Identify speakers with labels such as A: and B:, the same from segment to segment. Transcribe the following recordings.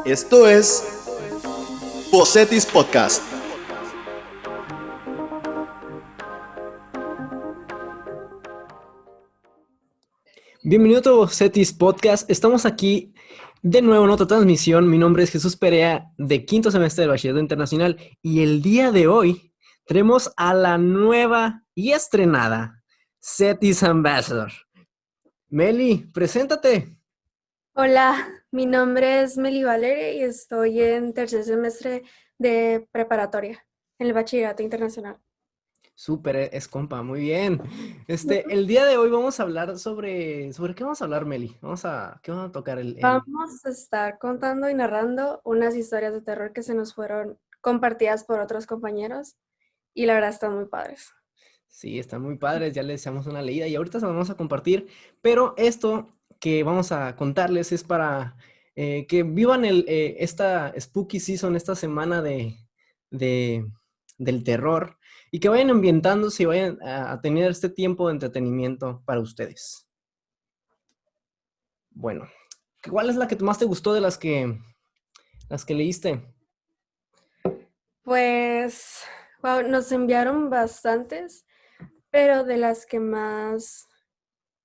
A: Esto es Bocetis Podcast.
B: Bienvenido a Bocetis Podcast. Estamos aquí de nuevo en otra transmisión. Mi nombre es Jesús Perea, de quinto semestre del Bachillerato Internacional, y el día de hoy tenemos a la nueva y estrenada Cetis Ambassador. Meli, preséntate.
C: Hola, mi nombre es Meli Valeria y estoy en tercer semestre de preparatoria en el Bachillerato Internacional.
B: Súper, es compa, muy bien. El día de hoy vamos a hablar ¿sobre qué vamos a hablar, Meli? ¿Qué vamos a tocar?
C: Vamos a estar contando y narrando unas historias de terror que se nos fueron compartidas por otros compañeros y la verdad están muy padres.
B: Sí, están muy padres, ya les echamos una leída y ahorita se las vamos a compartir, pero esto que vamos a contarles es para que vivan esta Spooky Season, esta semana de- del terror, y que vayan ambientándose y vayan a tener este tiempo de entretenimiento para ustedes. Bueno, ¿cuál es la que más te gustó de las que leíste?
C: Pues, wow, nos enviaron bastantes, pero de las que más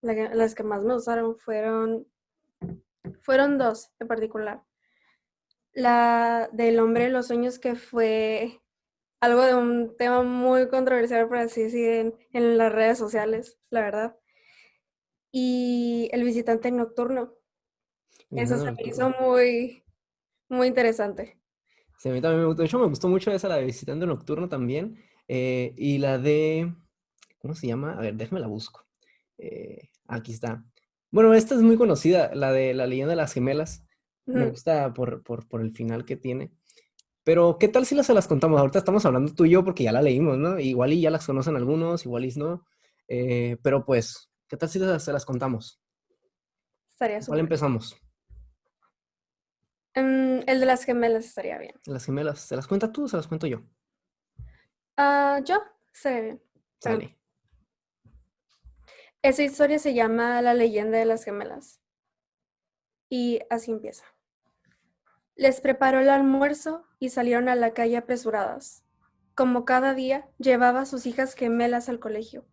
C: me gustaron fueron dos en particular. La del hombre de los sueños, que fue algo de un tema muy controversial, por así decir, en las redes sociales, la verdad. Y el visitante nocturno. Eso
B: Visitando
C: se me hizo
B: Nocturno.
C: muy interesante.
B: Sí, a mí también me gustó. De hecho, me gustó mucho esa, la de Visitando Nocturno también. Y la de... ¿Cómo se llama? A ver, déjame la busco. Aquí está. Bueno, esta es muy conocida, la de La leyenda de las gemelas. Me
C: Ujú.
B: gusta por el final que tiene. Pero, ¿qué tal si se las contamos? Ahorita estamos hablando tú y yo porque ya la leímos, ¿no? Igual y ya las conocen algunos, igual y no. Pero pues, ¿qué tal si se las contamos?
C: Estaría
B: ¿Cuál
C: súper.
B: empezamos?
C: El de las gemelas estaría bien.
B: Las gemelas. ¿Se las cuenta tú o se las cuento yo?
C: Yo, estaría bien. Bueno,
B: Sale.
C: esa historia se llama La leyenda de las gemelas. Y así empieza. Les preparó el almuerzo y salieron a la calle apresuradas. Como cada día, llevaba a sus hijas gemelas al colegio.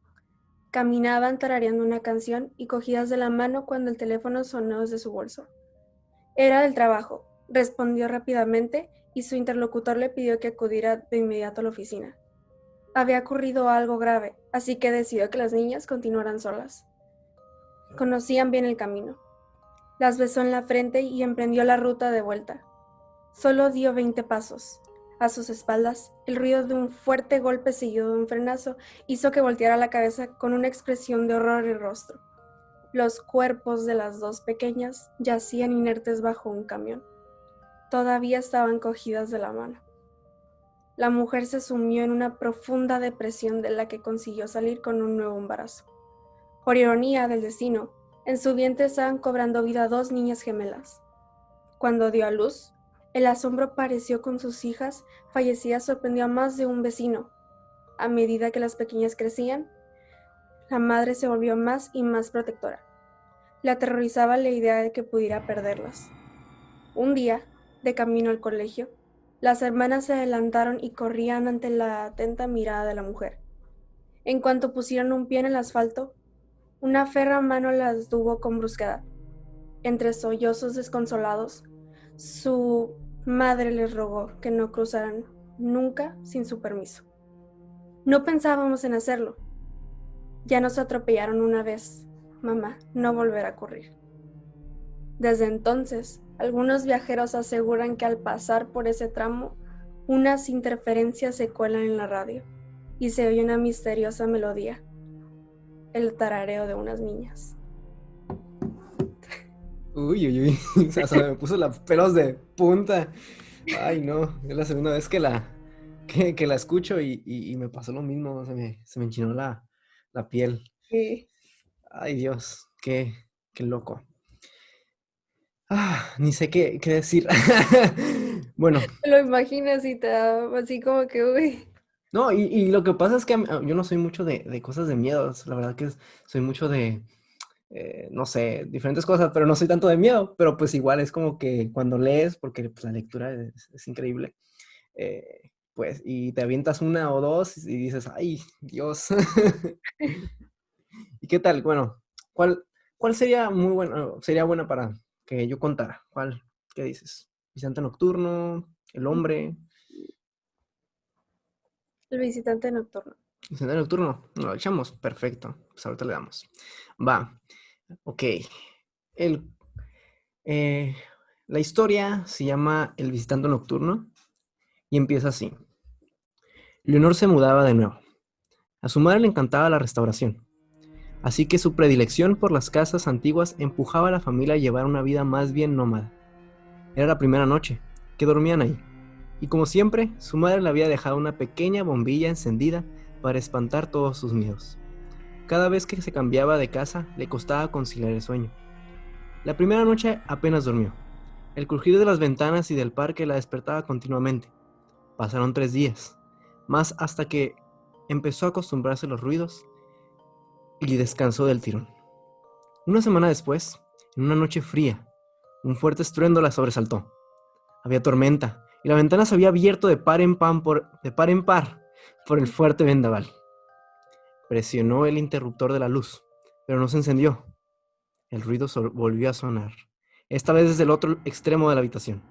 C: Caminaban tarareando una canción y cogidas de la mano cuando el teléfono sonó desde su bolso. Era del trabajo, respondió rápidamente y su interlocutor le pidió que acudiera de inmediato a la oficina. Había ocurrido algo grave, así que decidió que las niñas continuaran solas. Conocían bien el camino. Las besó en la frente y emprendió la ruta de vuelta. Solo dio 20 pasos. A sus espaldas, el ruido de un fuerte golpe seguido de un frenazo hizo que volteara la cabeza con una expresión de horror en el rostro. Los cuerpos de las dos pequeñas yacían inertes bajo un camión. Todavía estaban cogidas de la mano. La mujer se sumió en una profunda depresión de la que consiguió salir con un nuevo embarazo. Por ironía del destino, en su vientre estaban cobrando vida dos niñas gemelas. Cuando dio a luz, el asombro pareció con sus hijas fallecidas sorprendió a más de un vecino. A medida que las pequeñas crecían, la madre se volvió más y más protectora. Le aterrorizaba la idea de que pudiera perderlas. Un día, de camino al colegio, las hermanas se adelantaron y corrían ante la atenta mirada de la mujer. En cuanto pusieron un pie en el asfalto, una férrea mano las detuvo con brusquedad. Entre sollozos desconsolados, su madre les rogó que no cruzaran nunca sin su permiso. No pensábamos en hacerlo. Ya nos atropellaron una vez, mamá, no volverá a ocurrir. Desde entonces, algunos viajeros aseguran que al pasar por ese tramo, unas interferencias se cuelan en la radio y se oye una misteriosa melodía, el tarareo de unas niñas.
B: Uy, uy, uy. O sea, se me puso los pelos de punta. Ay, no. Es la segunda vez que la escucho y me pasó lo mismo. Se me enchinó la piel.
C: Sí.
B: Ay, Dios. Qué loco. Ni sé qué decir. Bueno,
C: Te lo imaginas y te da así como que, uy.
B: no, y lo que pasa es que yo no soy mucho de cosas de miedo. La verdad que soy mucho no sé, diferentes cosas, pero no soy tanto de miedo, pero pues igual es como que cuando lees, porque pues, la lectura es increíble, pues, y te avientas una o dos y dices, ay, Dios. ¿Y qué tal? Bueno, ¿cuál, cuál sería muy bueno, sería buena para que yo contara? ¿Cuál? ¿Qué dices? ¿Visitante nocturno? ¿El hombre?
C: El visitante nocturno.
B: ¿Visitante nocturno? ¿Lo echamos? Perfecto. Pues ahorita le damos. Va. Ok. El, eh, la historia se llama El visitante nocturno y empieza así. Leonor se mudaba de nuevo. A su madre le encantaba la restauración, así que su predilección por las casas antiguas empujaba a la familia a llevar una vida más bien nómada. Era la primera noche que dormían ahí, y como siempre, su madre le había dejado una pequeña bombilla encendida para espantar todos sus miedos. Cada vez que se cambiaba de casa, le costaba conciliar el sueño. La primera noche apenas durmió. El crujir de las ventanas y del parque la despertaba continuamente. Pasaron 3 días, más hasta que empezó a acostumbrarse a los ruidos y descansó del tirón. Una semana después, en una noche fría, un fuerte estruendo la sobresaltó. Había tormenta y la ventana se había abierto de par en par por el fuerte vendaval. Presionó el interruptor de la luz, pero no se encendió. El ruido volvió a sonar, esta vez desde el otro extremo de la habitación.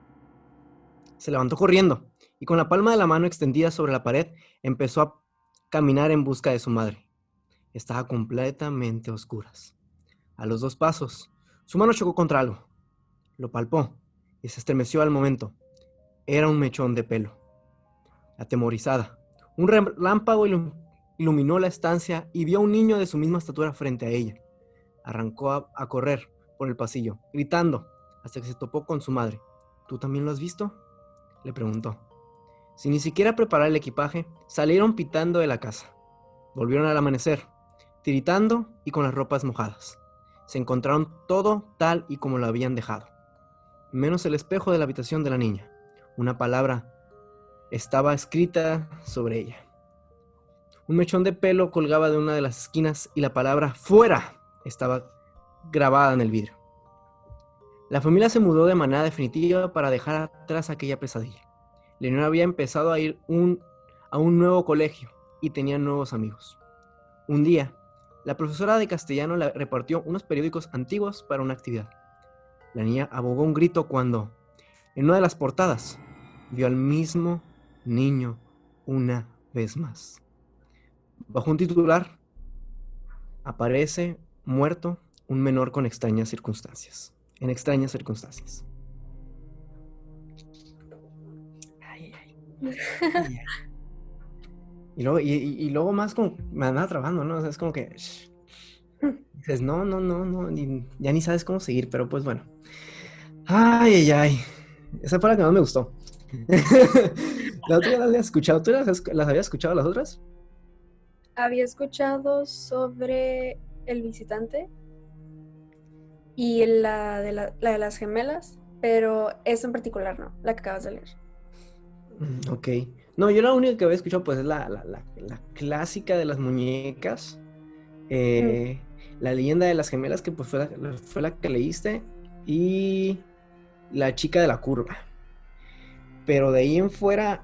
B: Se levantó corriendo y con la palma de la mano extendida sobre la pared empezó a caminar en busca de su madre. Estaba completamente a oscuras. A los 2 pasos, su mano chocó contra algo. Lo palpó y se estremeció al momento. Era un mechón de pelo. Atemorizada, un relámpago iluminó la estancia y vio a un niño de su misma estatura frente a ella. Arrancó a correr por el pasillo, gritando, hasta que se topó con su madre. ¿Tú también lo has visto?, le preguntó. Sin ni siquiera preparar el equipaje, salieron pitando de la casa. Volvieron al amanecer, tiritando y con las ropas mojadas. Se encontraron todo tal y como lo habían dejado, menos el espejo de la habitación de la niña. Una palabra estaba escrita sobre ella. Un mechón de pelo colgaba de una de las esquinas y la palabra ¡fuera! Estaba grabada en el vidrio. La familia se mudó de manera definitiva para dejar atrás aquella pesadilla. Leonor había empezado a ir a un nuevo colegio y tenía nuevos amigos. Un día, la profesora de castellano le repartió unos periódicos antiguos para una actividad. La niña abogó un grito cuando, en una de las portadas, vio al mismo niño una vez más. Bajo un titular, aparece muerto un menor con extrañas circunstancias. En extrañas circunstancias. Ay, ay, ay, ay. Y luego más como me andaba trabajando, ¿no? O sea, es como que dices, no, ya ni sabes cómo seguir, pero pues bueno. Ay, ay, ay. Esa fue la que más me gustó. La otra ya la había escuchado. ¿Tú las habías escuchado las otras?
C: Había escuchado sobre el visitante y la de las gemelas, pero esa en particular no, la que acabas de leer.
B: Ok. No, yo la única que había escuchado pues es la clásica de las muñecas.
C: Mm.
B: eh, la leyenda de las gemelas, que pues fue la que leíste. Y la chica de la curva. Pero de ahí en fuera,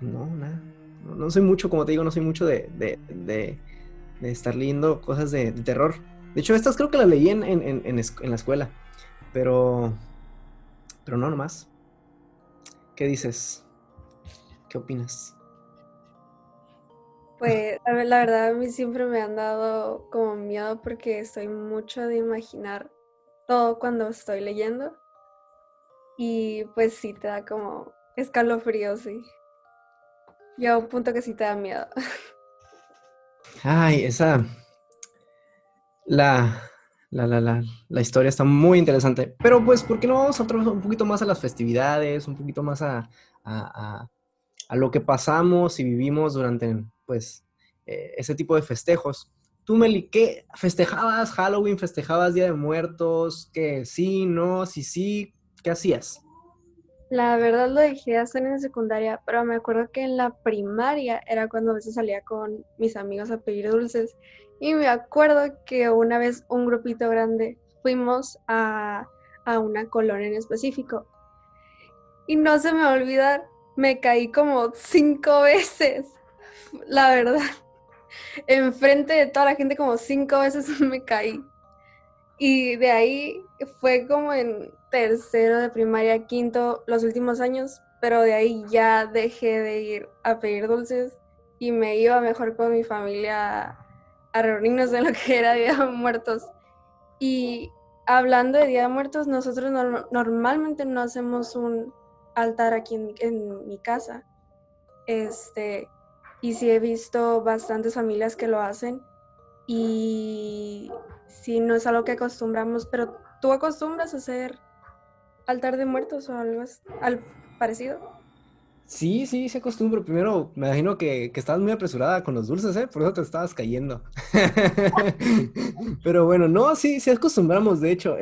B: no, nada. No soy mucho, como te digo, no soy mucho de estar leyendo cosas de terror. De hecho, estas creo que las leí en la escuela. Pero no nomás. ¿Qué dices? ¿Qué opinas?
C: Pues la verdad a mí siempre me han dado como miedo porque estoy mucho de imaginar todo cuando estoy leyendo y pues sí te da como escalofríos, sí. Llega un punto que sí te da miedo.
B: Ay, la, la historia está muy interesante. Pero pues, ¿por qué no vamos otra vez un poquito más a las festividades? Un poquito más a lo que pasamos y vivimos durante, pues, ese tipo de festejos. Tú, Meli, ¿qué festejabas Halloween? ¿Festejabas Día de Muertos? ¿Qué sí, no, sí, sí? ¿Qué hacías?
C: La verdad lo dejé de hacer en secundaria, pero me acuerdo que en la primaria era cuando a veces salía con mis amigos a pedir dulces Y me acuerdo que una vez un grupito grande fuimos a una colonia en específico. Y no se me va a olvidar, me caí como 5 veces, la verdad. Enfrente de toda la gente como 5 veces me caí. Y de ahí fue como en tercero de primaria, quinto, los últimos años, pero de ahí ya dejé de ir a pedir dulces y me iba mejor con mi familia a reunirnos en lo que era Día de Muertos. Y hablando de Día de Muertos, nosotros normalmente no hacemos un altar aquí en mi casa. Y sí he visto bastantes familias que lo hacen y sí no es algo que acostumbramos, pero ¿tú acostumbras a hacer altar de muertos o algo al parecido?
B: Sí, sí, se acostumbra. Primero, me imagino que estabas muy apresurada con los dulces, ¿eh? Por eso te estabas cayendo. Pero bueno, no, sí, sí acostumbramos. De hecho,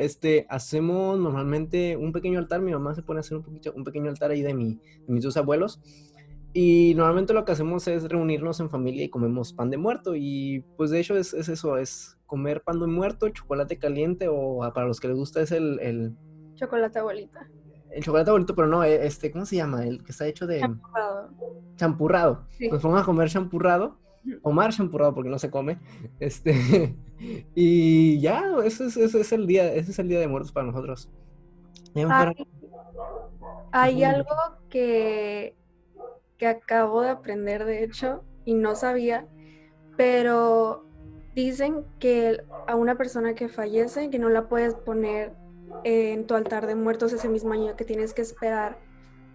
B: hacemos normalmente un pequeño altar. Mi mamá se pone a hacer un pequeño altar ahí de mis dos abuelos. Y normalmente lo que hacemos es reunirnos en familia y comemos pan de muerto. Y pues de hecho es eso, es comer pan de muerto, chocolate caliente o para los que les gusta es
C: Chocolate abuelita.
B: el chocolate bonito, pero no, ¿cómo se llama? El que está hecho de
C: Champurrado.
B: champurrado.
C: Sí.
B: Nos ponemos a comer champurrado, tomar champurrado porque no se come. Y ya, ese es el día, ese es el día de muertos para nosotros. Ya me fuera-
C: Hay, hay algo que acabo de aprender, de hecho, y no sabía, pero dicen que a una persona que fallece, que no la puedes poner en tu altar de muertos ese mismo año, que tienes que esperar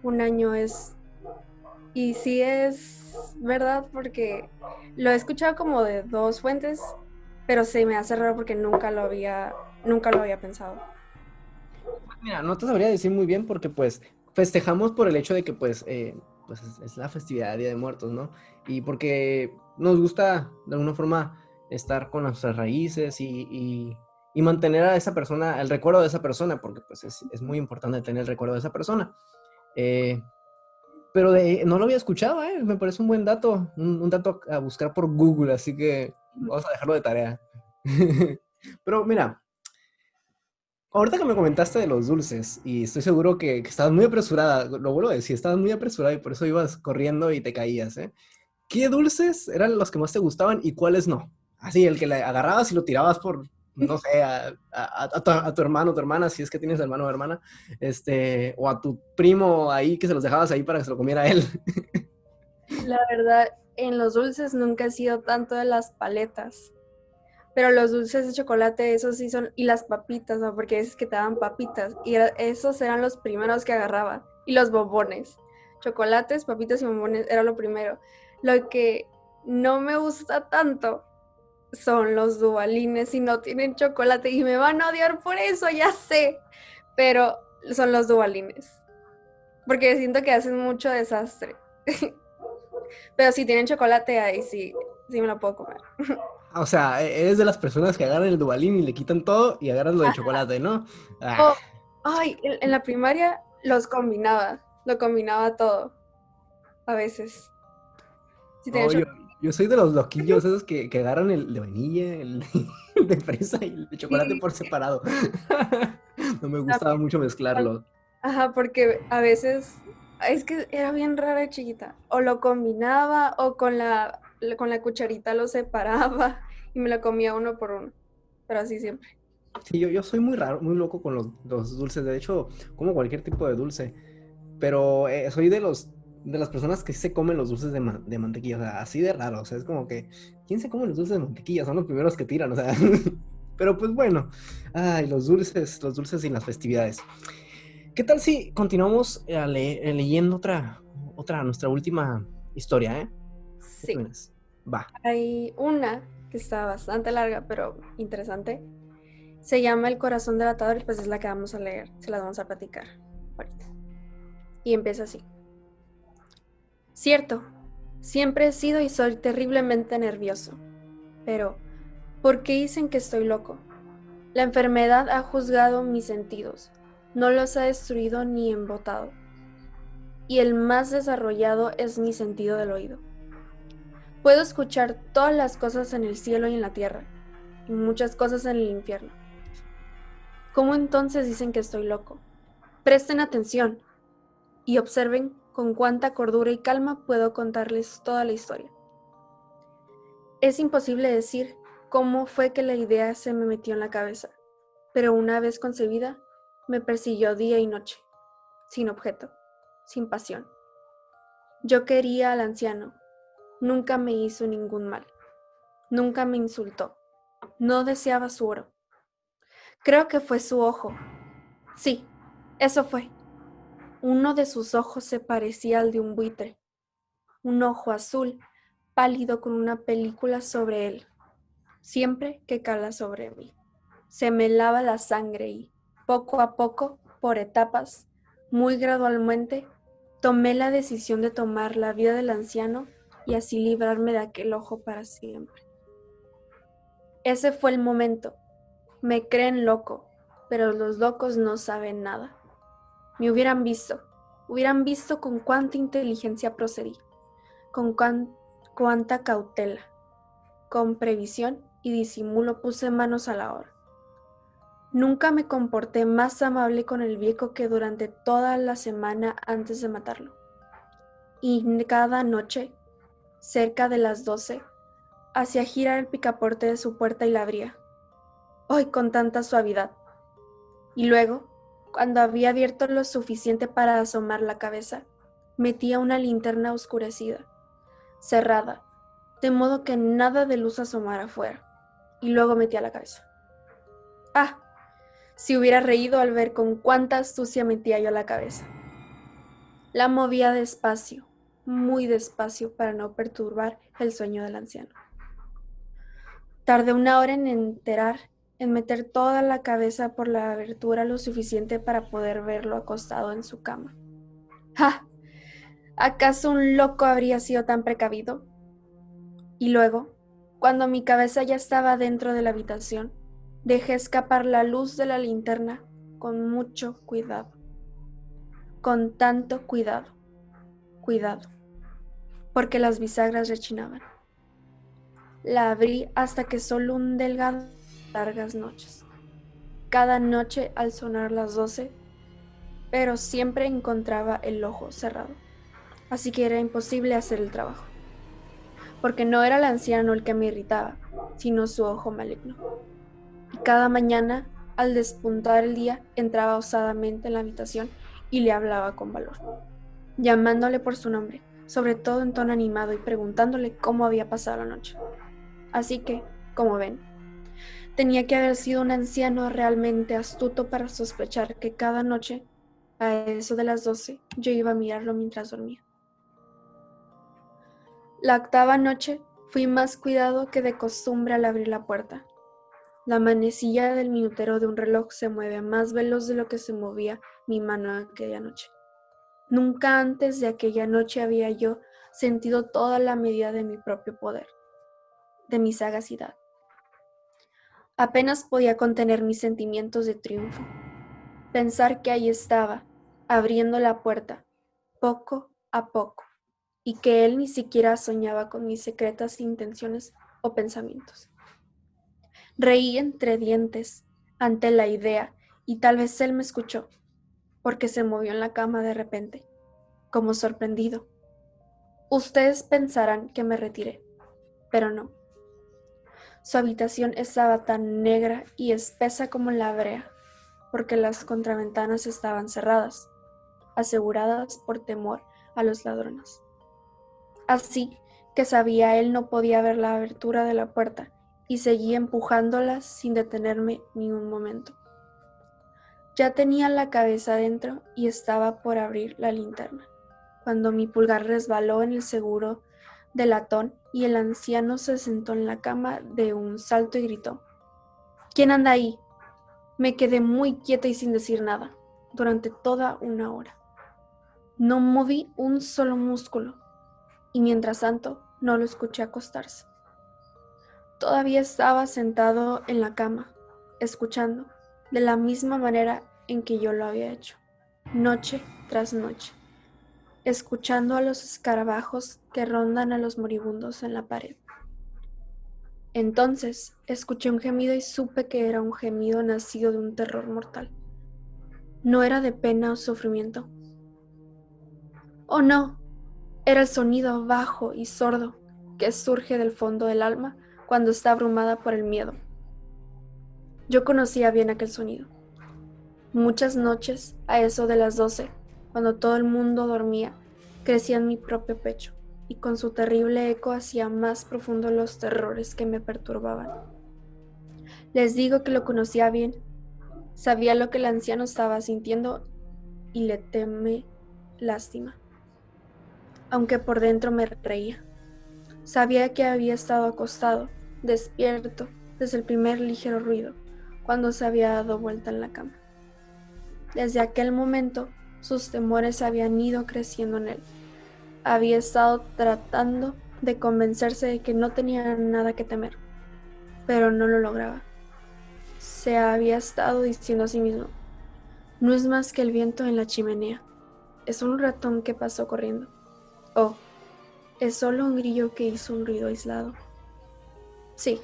C: un año. Y sí es verdad, porque lo he escuchado como de 2 fuentes, pero se me hace raro porque nunca lo había pensado.
B: Mira, no te sabría decir muy bien porque pues festejamos por el hecho de que pues es la festividad de Día de Muertos, ¿no? Y porque nos gusta de alguna forma estar con nuestras raíces y mantener a esa persona, el recuerdo de esa persona, porque pues es muy importante tener el recuerdo de esa persona. Eh, pero no lo había escuchado, ¿eh? Me parece un buen dato, un dato a buscar por Google, así que vamos a dejarlo de tarea. Pero mira, ahorita que me comentaste de los dulces, y estoy seguro que estabas muy apresurada, lo vuelvo a decir, estabas muy apresurada y por eso ibas corriendo y te caías, ¿eh? ¿Qué dulces eran los que más te gustaban y cuáles no? Así, el que le agarrabas y lo tirabas por, no sé, a tu hermano o tu hermana, si es que tienes hermano o hermana, o a tu primo ahí que se los dejabas ahí para que se lo comiera él.
C: La verdad, en los dulces nunca he sido tanto de las paletas. Pero los dulces de chocolate, esos sí son, y las papitas, ¿no? Porque es que te daban papitas, y esos eran los primeros que agarraba, y los bombones. Chocolates, papitas y bombones era lo primero. Lo que no me gusta tanto son los dubalines y no tienen chocolate, y me van a odiar por eso, ya sé, pero son los dubalines, porque siento que hacen mucho desastre. Pero si tienen chocolate, ahí sí, sí me lo puedo comer.
B: O sea, eres de las personas que agarran el Dubalín y le quitan todo y agarran lo de chocolate, ¿no? Ah.
C: Oh, ay, en la primaria lo combinaba todo, a veces. Si tenía
B: No, yo soy de los loquillos esos que agarran el de vainilla, el el de fresa y el de chocolate
C: chocolate
B: por separado. No me gustaba mucho mezclarlo.
C: Ajá, porque a veces es que era bien rara de chiquita. O lo combinaba o con la cucharita lo separaba y me lo comía uno por uno. Pero así siempre.
B: Sí, yo soy muy raro, muy loco con los dulces. De hecho, como cualquier tipo de dulce. Pero soy de las personas que se comen los dulces de mantequilla. O sea, así de raro. O sea, es como que, ¿quién se come los dulces de mantequilla? Son los primeros que tiran, o sea. Pero pues bueno. Ay, los dulces y las festividades. ¿Qué tal si continuamos leyendo nuestra última historia, eh? ¿Qué
C: Sí.
B: opinas? Va.
C: Hay una que está bastante larga, pero interesante. Se llama El corazón del atador y pues es la que vamos a leer. Se las vamos a platicar ahorita. Y empieza así. Cierto, siempre he sido y soy terriblemente nervioso. Pero, ¿por qué dicen que estoy loco? La enfermedad ha juzgado mis sentidos, no los ha destruido ni embotado. Y el más desarrollado es mi sentido del oído. Puedo escuchar todas las cosas en el cielo y en la tierra, y muchas cosas en el infierno. ¿Cómo entonces dicen que estoy loco? Presten atención y observen con cuánta cordura y calma puedo contarles toda la historia. Es imposible decir cómo fue que la idea se me metió en la cabeza, pero una vez concebida, me persiguió día y noche, sin objeto, sin pasión. Yo quería al anciano, nunca me hizo ningún mal, nunca me insultó, no deseaba su oro. Creo que fue su ojo. Sí, eso fue. Uno de sus ojos se parecía al de un buitre, un ojo azul, pálido con una película sobre él, siempre que cala sobre mí. Se me lava la sangre y, poco a poco, por etapas, muy gradualmente, tomé la decisión de tomar la vida del anciano y así librarme de aquel ojo para siempre. Ese fue el momento. Me creen loco, pero los locos no saben nada. Me hubieran visto con cuánta inteligencia procedí, con cuánta cautela, con previsión y disimulo puse manos a la obra. Nunca me comporté más amable con el viejo que durante toda la semana antes de matarlo. Y cada noche, cerca de las 12, hacía girar el picaporte de su puerta y la abría. ¡Ay, con tanta suavidad! Y luego, cuando había abierto lo suficiente para asomar la cabeza, metía una linterna oscurecida, cerrada, de modo que nada de luz asomara afuera, y luego metía la cabeza. ¡Ah! Si hubiera reído al ver con cuánta astucia metía yo la cabeza. La movía despacio, muy despacio, para no perturbar el sueño del anciano. Tardé una hora en meter toda la cabeza por la abertura lo suficiente para poder verlo acostado en su cama. ¡Ja! ¿Acaso un loco habría sido tan precavido? Y luego, cuando mi cabeza ya estaba dentro de la habitación, dejé escapar la luz de la linterna con mucho cuidado. Con tanto cuidado, porque las bisagras rechinaban. La abrí hasta que solo un delgado largas noches. Cada noche al sonar las 12, pero siempre encontraba el ojo cerrado, así que era imposible hacer el trabajo, porque no era el anciano el que me irritaba, sino su ojo maligno. Y cada mañana, al despuntar el día, entraba osadamente en la habitación y le hablaba con valor, llamándole por su nombre, sobre todo en tono animado, y preguntándole cómo había pasado la noche. Así que, como ven, tenía que haber sido un anciano realmente astuto para sospechar que cada noche, a eso de las 12, yo iba a mirarlo mientras dormía. La octava noche fui más cuidado que de costumbre al abrir la puerta. La manecilla del minutero de un reloj se mueve más veloz de lo que se movía mi mano aquella noche. Nunca antes de aquella noche había yo sentido toda la medida de mi propio poder, de mi sagacidad. Apenas podía contener mis sentimientos de triunfo. Pensar que ahí estaba, abriendo la puerta, poco a poco, y que él ni siquiera soñaba con mis secretas intenciones o pensamientos. Reí entre dientes ante la idea, y tal vez él me escuchó, porque se movió en la cama de repente, como sorprendido. Ustedes pensarán que me retiré, pero no. Su habitación estaba tan negra y espesa como la brea, porque las contraventanas estaban cerradas, aseguradas por temor a los ladrones. Así que sabía él no podía ver la abertura de la puerta y seguía empujándola sin detenerme ni un momento. Ya tenía la cabeza dentro y estaba por abrir la linterna, cuando mi pulgar resbaló en el seguro de latón y el anciano se sentó en la cama de un salto y gritó: ¿Quién anda ahí? Me quedé muy quieta y sin decir nada, durante toda una hora. No moví un solo músculo, y mientras tanto no lo escuché acostarse. Todavía estaba sentado en la cama, escuchando, de la misma manera en que yo lo había hecho, noche tras noche. escuchando a los escarabajos que rondan a los moribundos en la pared. Entonces escuché un gemido y supe que era un gemido nacido de un terror mortal. No era de pena o sufrimiento. Oh no, era el sonido bajo y sordo que surge del fondo del alma cuando está abrumada por el miedo. Yo conocía bien aquel sonido. Muchas noches, a eso de las 12, cuando todo el mundo dormía, crecía en mi propio pecho y con su terrible eco hacía más profundo los terrores que me perturbaban. Les digo que lo conocía bien, sabía lo que el anciano estaba sintiendo y le temé lástima, aunque por dentro me reía. Sabía que había estado acostado, despierto, desde el primer ligero ruido, cuando se había dado vuelta en la cama. Desde aquel momento, sus temores habían ido creciendo en él. Había estado tratando de convencerse de que no tenía nada que temer, pero no lo lograba. Se había estado diciendo a sí mismo, no es más que el viento en la chimenea, es un ratón que pasó corriendo, o es solo un grillo que hizo un ruido aislado. Sí,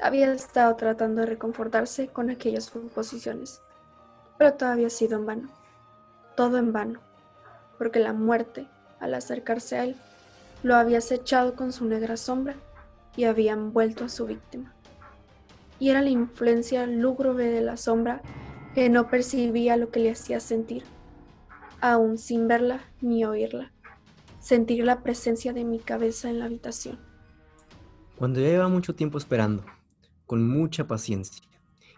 C: había estado tratando de reconfortarse con aquellas suposiciones, pero todo había sido en vano, todo en vano, porque la muerte, al acercarse a él, lo había acechado con su negra sombra y había envuelto a su víctima. Y era la influencia lúgubre de la sombra que no percibía lo que le hacía sentir, aún sin verla ni oírla, sentir la presencia de mi cabeza en la habitación.
B: Cuando ya llevaba mucho tiempo esperando, con mucha paciencia,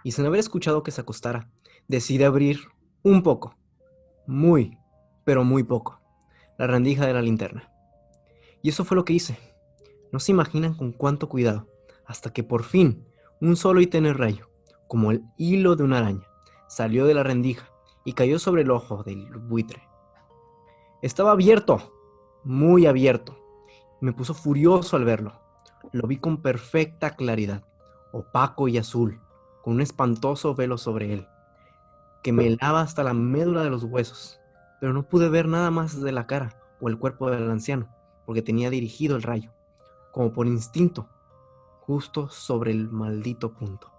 B: y sin haber escuchado que se acostara, decidí abrir un poco, muy, pero muy poco, la rendija de la linterna. Y eso fue lo que hice. No se imaginan con cuánto cuidado, hasta que por fin un solo y tenue rayo, como el hilo de una araña, salió de la rendija y cayó sobre el ojo del buitre. Estaba abierto, muy abierto. Me puso furioso al verlo. Lo vi con perfecta claridad, opaco y azul, con un espantoso velo sobre él, que me helaba hasta la médula de los huesos, pero no pude ver nada más de la cara o el cuerpo del anciano, porque tenía dirigido el rayo, como por instinto, justo sobre el maldito punto.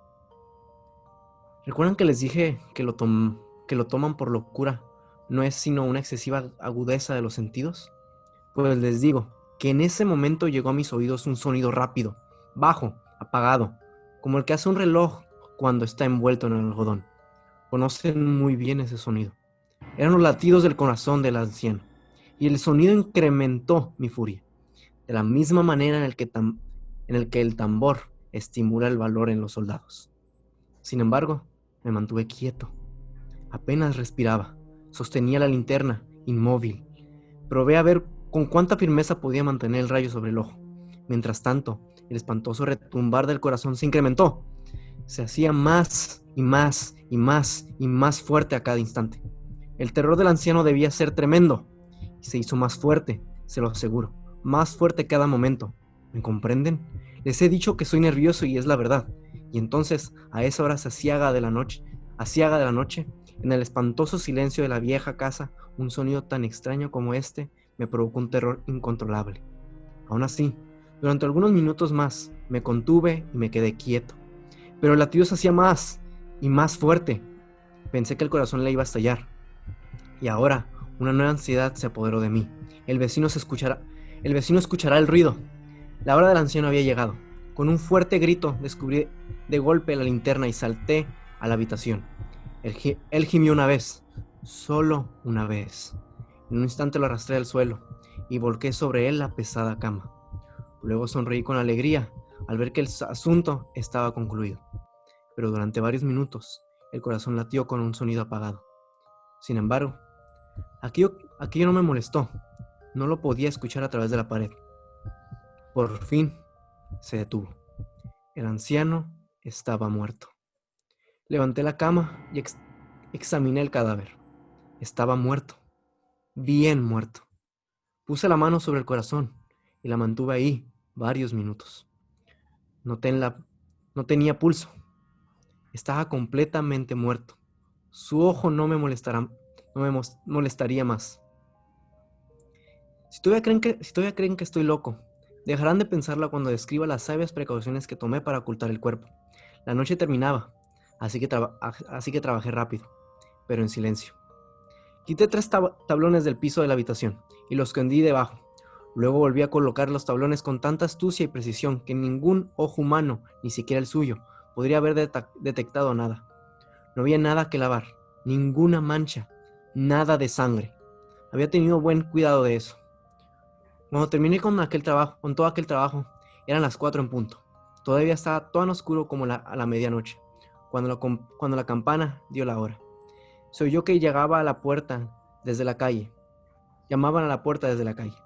B: ¿Recuerdan que les dije que que lo toman por locura no es sino una excesiva agudeza de los sentidos? Pues les digo que en ese momento llegó a mis oídos un sonido rápido, bajo, apagado, como el que hace un reloj cuando está envuelto en el algodón. Conocen muy bien ese sonido. Eran los latidos del corazón del anciano, y el sonido incrementó mi furia, de la misma manera en el que el tambor estimula el valor en los soldados. Sin embargo, me mantuve quieto. Apenas respiraba, sostenía la linterna, inmóvil. Probé a ver con cuánta firmeza podía mantener el rayo sobre el ojo. Mientras tanto, el espantoso retumbar del corazón se incrementó. Se hacía más y más y más y más fuerte a cada instante. El terror del anciano debía ser tremendo, y se hizo más fuerte, se lo aseguro, más fuerte cada momento. ¿Me comprenden? Les he dicho que soy nervioso y es la verdad. Y entonces, a esa hora aciaga de la noche, en el espantoso silencio de la vieja casa, un sonido tan extraño como este me provocó un terror incontrolable. Aún así, durante algunos minutos más, me contuve y me quedé quieto. Pero el latido se hacía más y más fuerte. Pensé que el corazón le iba a estallar. Y ahora, una nueva ansiedad se apoderó de mí. El vecino escuchará el ruido. La hora del anciano había llegado. Con un fuerte grito, descubrí de golpe la linterna y salté a la habitación. Él gimió una vez, solo una vez. En un instante lo arrastré al suelo y volqué sobre él la pesada cama. Luego sonreí con alegría al ver que el asunto estaba concluido. Pero durante varios minutos el corazón latió con un sonido apagado. Sin embargo, aquello no me molestó. No lo podía escuchar a través de la pared. Por fin se detuvo. El anciano estaba muerto. Levanté la cama y examiné el cadáver. Estaba muerto, bien muerto. Puse la mano sobre el corazón y la mantuve ahí varios minutos. Noté no tenía pulso. Estaba completamente muerto. Su ojo no me molestaría más. Si todavía creen que estoy loco, dejarán de pensarlo cuando describa las sabias precauciones que tomé para ocultar el cuerpo. La noche terminaba, así que trabajé rápido, pero en silencio. Quité 3 tablones del piso de la habitación y los escondí debajo. Luego volví a colocar los tablones con tanta astucia y precisión que ningún ojo humano, ni siquiera el suyo, podría haber detectado nada. No había nada que lavar, ninguna mancha, nada de sangre. Había tenido buen cuidado de eso. Cuando terminé con todo aquel trabajo, eran las 4 en punto. Todavía estaba tan oscuro como a la medianoche, cuando la campana dio la hora. Se oyó que llegaba a la puerta desde la calle. Llamaban a la puerta desde la calle.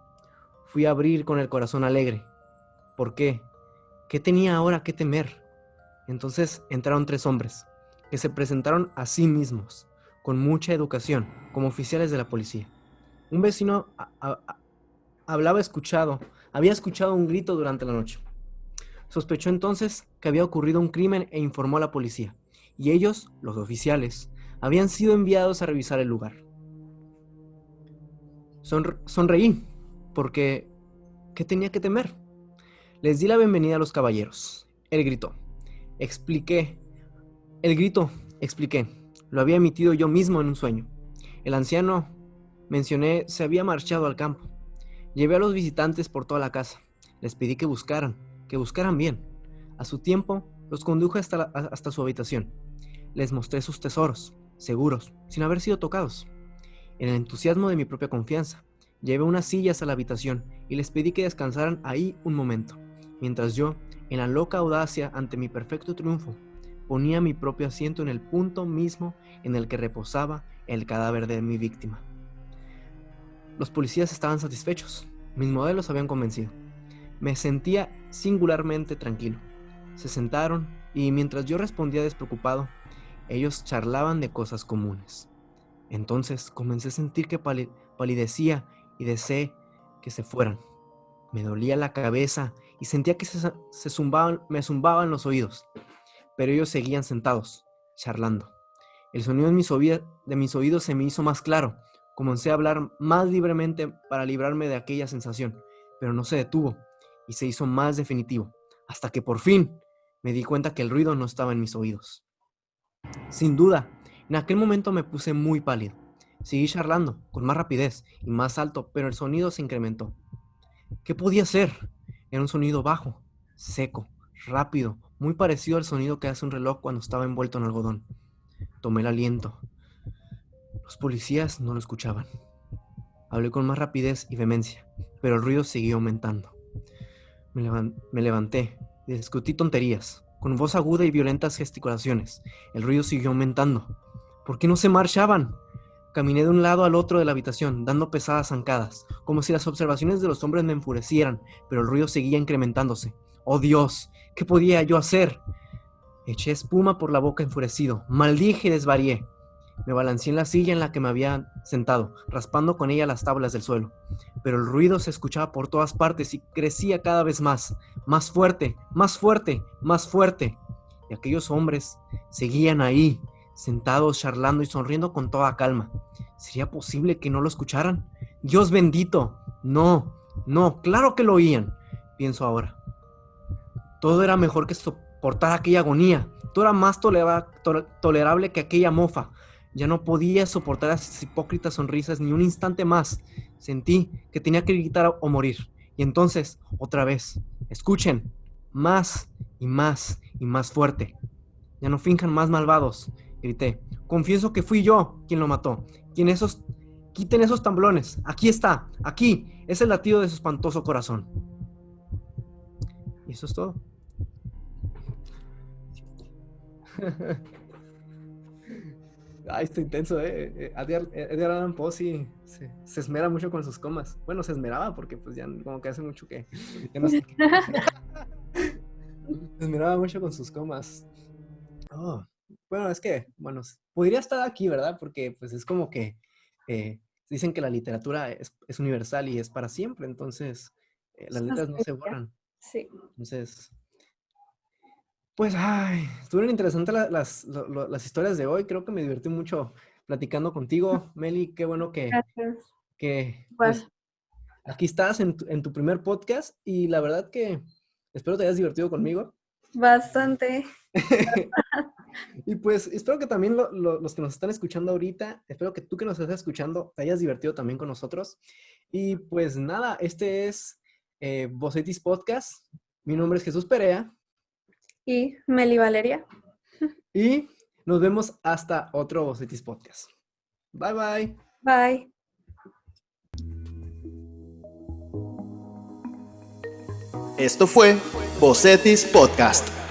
B: Fui a abrir con el corazón alegre. ¿Por qué? ¿Qué tenía ahora que temer? Entonces entraron 3 hombres, que se presentaron a sí mismos, con mucha educación, como oficiales de la policía. Un vecino había escuchado un grito durante la noche. Sospechó entonces que había ocurrido un crimen e informó a la policía. Y ellos, los oficiales, habían sido enviados a revisar el lugar. Sonreí, porque ¿qué tenía que temer? Les di la bienvenida a los caballeros. Él gritó. Expliqué. Expliqué. Lo había emitido yo mismo en un sueño. El anciano, mencioné, se había marchado al campo. Llevé a los visitantes por toda la casa. Les pedí que buscaran bien. A su tiempo, los conduje hasta su habitación. Les mostré sus tesoros, seguros, sin haber sido tocados. En el entusiasmo de mi propia confianza, llevé unas sillas a la habitación y les pedí que descansaran ahí un momento, mientras yo, en la loca audacia ante mi perfecto triunfo, ponía mi propio asiento en el punto mismo en el que reposaba el cadáver de mi víctima. Los policías estaban satisfechos. Mis modelos habían convencido. Me sentía singularmente tranquilo. Se sentaron y mientras yo respondía despreocupado, ellos charlaban de cosas comunes. Entonces comencé a sentir que palidecía y deseé que se fueran. Me dolía la cabeza y sentía que me zumbaban los oídos, pero ellos seguían sentados, charlando. El sonido de mis oídos se me hizo más claro. Comencé a hablar más libremente para librarme de aquella sensación, pero no se detuvo y se hizo más definitivo, hasta que por fin me di cuenta que el ruido no estaba en mis oídos. Sin duda, en aquel momento me puse muy pálido. Seguí charlando, con más rapidez y más alto, pero el sonido se incrementó. ¿Qué podía ser? Era un sonido bajo, seco, rápido, muy parecido al sonido que hace un reloj cuando estaba envuelto en algodón. Tomé el aliento. Los policías no lo escuchaban. Hablé con más rapidez y vehemencia, pero el ruido siguió aumentando. Me levanté y discutí tonterías, con voz aguda y violentas gesticulaciones. El ruido siguió aumentando. ¿Por qué no se marchaban? Caminé de un lado al otro de la habitación, dando pesadas zancadas, como si las observaciones de los hombres me enfurecieran, pero el ruido seguía incrementándose. ¡Oh Dios! ¿Qué podía yo hacer? Eché espuma por la boca enfurecido, maldije y desvarié. Me balanceé en la silla en la que me había sentado, raspando con ella las tablas del suelo. Pero el ruido se escuchaba por todas partes y crecía cada vez más, más fuerte, más fuerte, más fuerte. Y aquellos hombres seguían ahí, sentados, charlando y sonriendo con toda calma. ¿Sería posible que no lo escucharan? ¡Dios bendito! No, claro que lo oían, pienso ahora. Todo era mejor que soportar aquella agonía. Todo era más tolerable que aquella mofa. Ya no podía soportar esas hipócritas sonrisas ni un instante más. Sentí que tenía que gritar o morir. Y entonces, otra vez, escuchen, más y más y más fuerte. Ya no finjan más malvados, grité. Confieso que fui yo quien lo mató. Quiten esos tablones. Aquí está, aquí. Es el latido de su espantoso corazón. Y eso es todo. Ay, está intenso, Edgar Allan Poe sí se esmera mucho con sus comas. Bueno, se esmeraba porque pues ya como que hace mucho que ya no sé qué. Se esmeraba mucho con sus comas. Oh, bueno, es que, bueno, podría estar aquí, ¿verdad? Porque pues es como que dicen que la literatura es universal y es para siempre, entonces las letras no se borran.
C: Sí.
B: Entonces, pues, ay, estuvieron interesantes las historias de hoy. Creo que me divertí mucho platicando contigo, Meli. Qué bueno
C: Gracias.
B: que
C: Igual.
B: pues, aquí estás en tu primer podcast y la verdad que espero te hayas divertido conmigo.
C: Bastante.
B: Y pues espero que también los que nos están escuchando ahorita, espero que tú que nos estás escuchando te hayas divertido también con nosotros. Y pues nada, este es Bocetis Podcast. Mi nombre es Jesús Perea
C: Y Meli Valeria.
B: y nos vemos hasta otro Bocetis Podcast. Bye bye.
C: Bye.
A: Esto fue Bocetis Podcast.